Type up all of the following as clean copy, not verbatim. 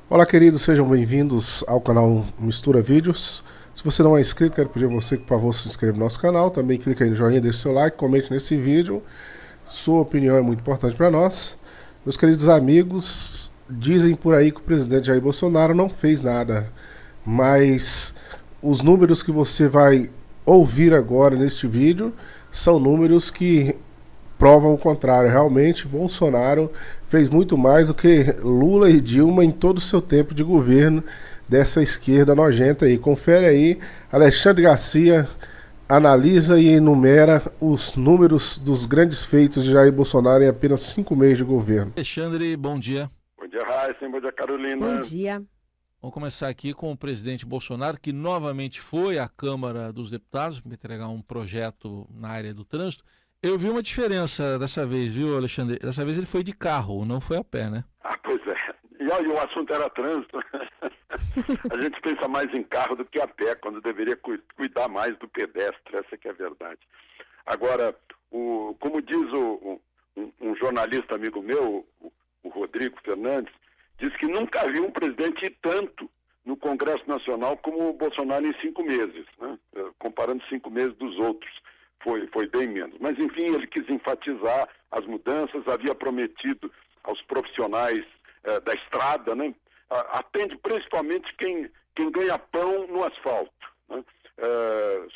Olá, queridos, sejam bem-vindos ao canal Mistura Vídeos. Se você não é inscrito, quero pedir a você que, por favor, se inscreva no nosso canal. Também clique aí no joinha, deixe seu like, comente nesse vídeo. Sua opinião é muito importante para nós. Meus queridos amigos, dizem por aí que o presidente Jair Bolsonaro não fez nada, mas os números que você vai ouvir agora neste vídeo são números que provam o contrário. Realmente, Bolsonaro fez muito mais do que Lula e Dilma em todo o seu tempo de governo dessa esquerda nojenta aí. Confere aí, Alexandre Garcia analisa e enumera os números dos grandes feitos de Jair Bolsonaro em apenas 5 meses de governo. Alexandre, bom dia. Bom dia, Raíssa. Bom dia, Carolina. Bom dia. Vamos começar aqui com o presidente Bolsonaro, que novamente foi à Câmara dos Deputados para entregar um projeto na área do trânsito. Eu vi uma diferença dessa vez, viu, Alexandre? Dessa vez ele foi de carro, não foi a pé, né? Pois é. E aí, o assunto era trânsito. A gente pensa mais em carro do que a pé, quando deveria cuidar mais do pedestre, essa que é a verdade. Agora, como diz um jornalista amigo meu, o Rodrigo Fernandes, diz que nunca viu um presidente ir tanto no Congresso Nacional como o Bolsonaro em 5 meses, né? Comparando 5 meses dos outros. Foi bem menos. Mas, enfim, ele quis enfatizar as mudanças, havia prometido aos profissionais da estrada, né? Atende principalmente quem ganha pão no asfalto, né?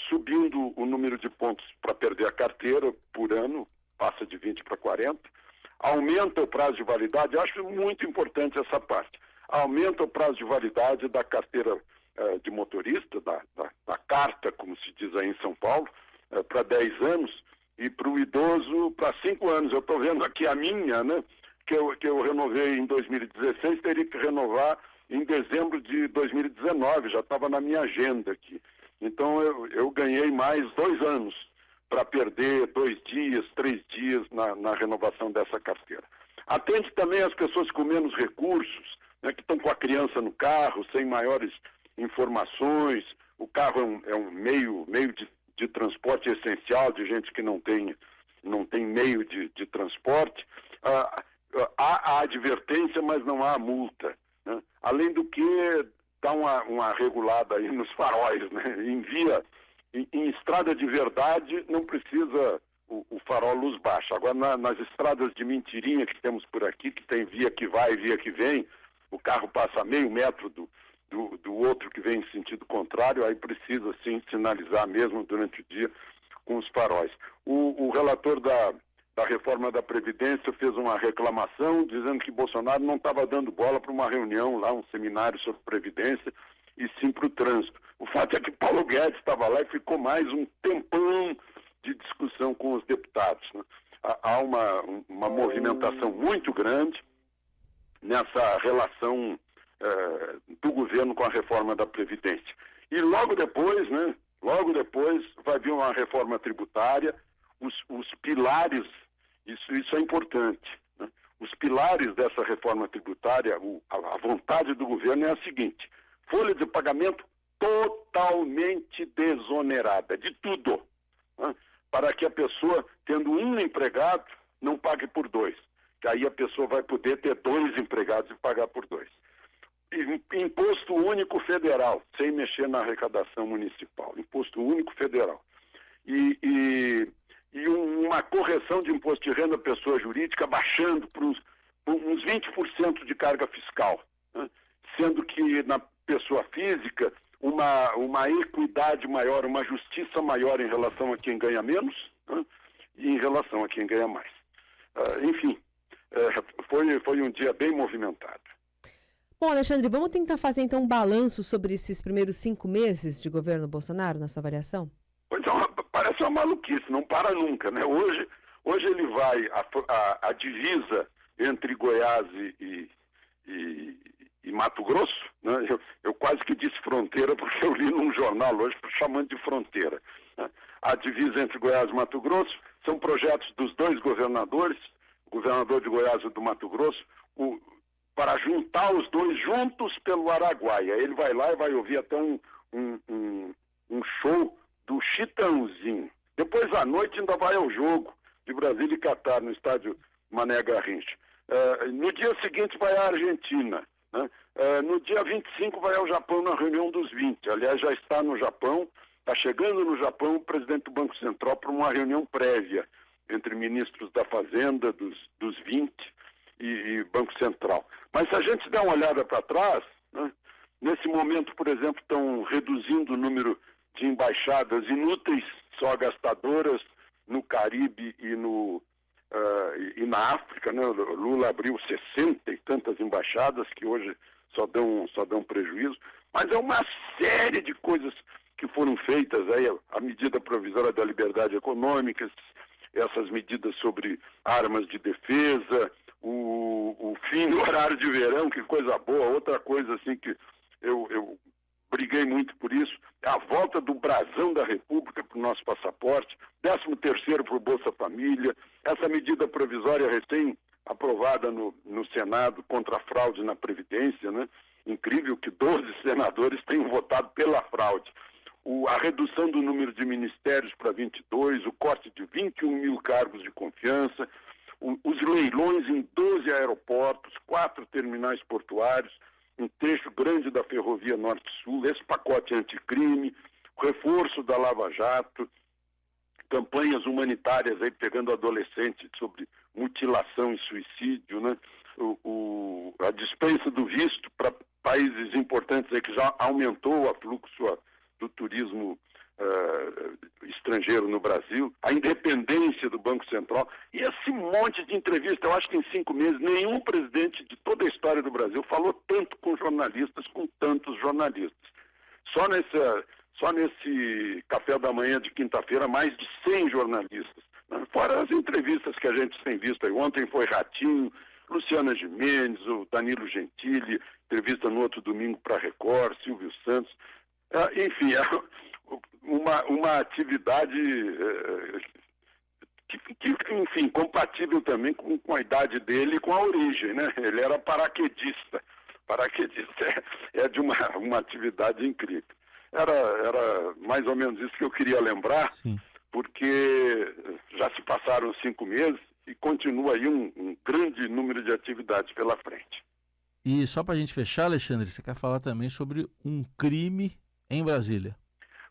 Subindo o número de pontos para perder a carteira por ano, passa de 20 para 40, aumenta o prazo de validade, eu acho muito importante essa parte, aumenta o prazo de validade da carteira de motorista, da carta, como se diz aí em São Paulo, para 10 anos e para o idoso para 5 anos. Eu estou vendo aqui a minha, né, que eu renovei em 2016, teria que renovar em dezembro de 2019, já estava na minha agenda aqui. Então eu ganhei mais 2 anos para perder 2 dias, 3 dias na renovação dessa carteira. Atende também as pessoas com menos recursos, né, que estão com a criança no carro, sem maiores informações. O carro é um meio de transporte essencial, de gente que não tem meio de transporte. Há advertência, mas não há multa, né? Além do que, dá uma regulada aí nos faróis, né? Em estrada de verdade, não precisa o farol luz baixa. Agora, nas estradas de mentirinha que temos por aqui, que tem via que vai e via que vem, o carro passa meio metro do outro que vem em sentido contrário, aí precisa sim sinalizar mesmo durante o dia com os faróis. O relator da reforma da Previdência fez uma reclamação dizendo que Bolsonaro não estava dando bola para uma reunião lá, um seminário sobre Previdência, e sim para o trânsito. O fato é que Paulo Guedes estava lá e ficou mais um tempão de discussão com os deputados, né? Há uma movimentação muito grande nessa relação do governo com a reforma da Previdência. E logo depois, né, vai vir uma reforma tributária, os pilares, isso é importante, né? Os pilares dessa reforma tributária, a vontade do governo é a seguinte: folha de pagamento totalmente desonerada, de tudo, né? Para que a pessoa, tendo um empregado, não pague por 2, que aí a pessoa vai poder ter 2 empregados e pagar por 2. Imposto único federal, sem mexer na arrecadação municipal. Imposto único federal. E uma correção de imposto de renda à pessoa jurídica baixando para uns 20% de carga fiscal, né? Sendo que na pessoa física uma equidade maior, uma justiça maior em relação a quem ganha menos, né? E em relação a quem ganha mais. Enfim, foi um dia bem movimentado. Bom, Alexandre, vamos tentar fazer então um balanço sobre esses primeiros 5 meses de governo Bolsonaro, na sua avaliação? Pois é, parece uma maluquice, não para nunca, né? Hoje ele vai, a divisa entre Goiás e Mato Grosso, né? Eu quase que disse fronteira, porque eu li num jornal hoje chamando de fronteira, né? A divisa entre Goiás e Mato Grosso são projetos dos 2 governadores, o governador de Goiás e do Mato Grosso, para juntar os 2 juntos pelo Araguaia. Ele vai lá e vai ouvir até um show do Chitãozinho. Depois à noite ainda vai ao jogo de Brasília e Catar, no estádio Mané Garrincha. No dia seguinte vai à Argentina, né? No dia 25 vai ao Japão na reunião dos 20. Aliás, já está no Japão, está chegando no Japão o presidente do Banco Central para uma reunião prévia entre ministros da Fazenda, dos 20 e Banco Central. Mas se a gente der uma olhada para trás, né, nesse momento, por exemplo, estão reduzindo o número de embaixadas inúteis, só gastadoras, no Caribe e na África, né? Lula abriu 60 e tantas embaixadas que hoje só dão prejuízo, mas é uma série de coisas que foram feitas aí, a medida provisória da liberdade econômica, essas medidas sobre armas de defesa, o fim do horário de verão, que coisa boa. Outra coisa assim que eu briguei muito por isso, é a volta do brasão da República para o nosso passaporte, 13º para o Bolsa Família, essa medida provisória recém-aprovada no Senado contra a fraude na Previdência, né? Incrível que 12 senadores tenham votado pela fraude. A redução do número de ministérios para 22, o corte de 21 mil cargos de confiança, os leilões em 12 aeroportos, 4 terminais portuários, um trecho grande da ferrovia Norte-Sul, esse pacote anticrime, o reforço da Lava Jato, campanhas humanitárias aí pegando adolescentes sobre mutilação e suicídio, né? A dispensa do visto para países importantes aí que já aumentou o afluxo do turismo estrangeiro no Brasil, a independência do Banco Central e esse monte de entrevista. Eu acho que em 5 meses nenhum presidente de toda a história do Brasil falou tanto com jornalistas, com tantos jornalistas. Só nesse café da manhã de quinta-feira, mais de 100 jornalistas. Fora as entrevistas que a gente tem visto aí. Ontem foi Ratinho, Luciana Gimenez, o Danilo Gentili, entrevista no outro domingo para a Record, Silvio Santos. Enfim, uma atividade que, enfim, compatível também com a idade dele e com a origem, né? Ele era paraquedista. Paraquedista é de uma atividade incrível. Era mais ou menos isso que eu queria lembrar, sim, porque já se passaram 5 meses e continua aí um grande número de atividades pela frente. E só para a gente fechar, Alexandre, você quer falar também sobre um crime em Brasília?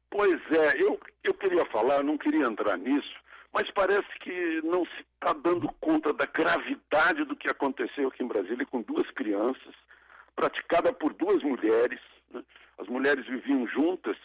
Pois é, eu queria falar, não queria entrar nisso, mas parece que não se está dando conta da gravidade do que aconteceu aqui em Brasília com 2 crianças, praticada por 2 mulheres, né? As mulheres viviam juntas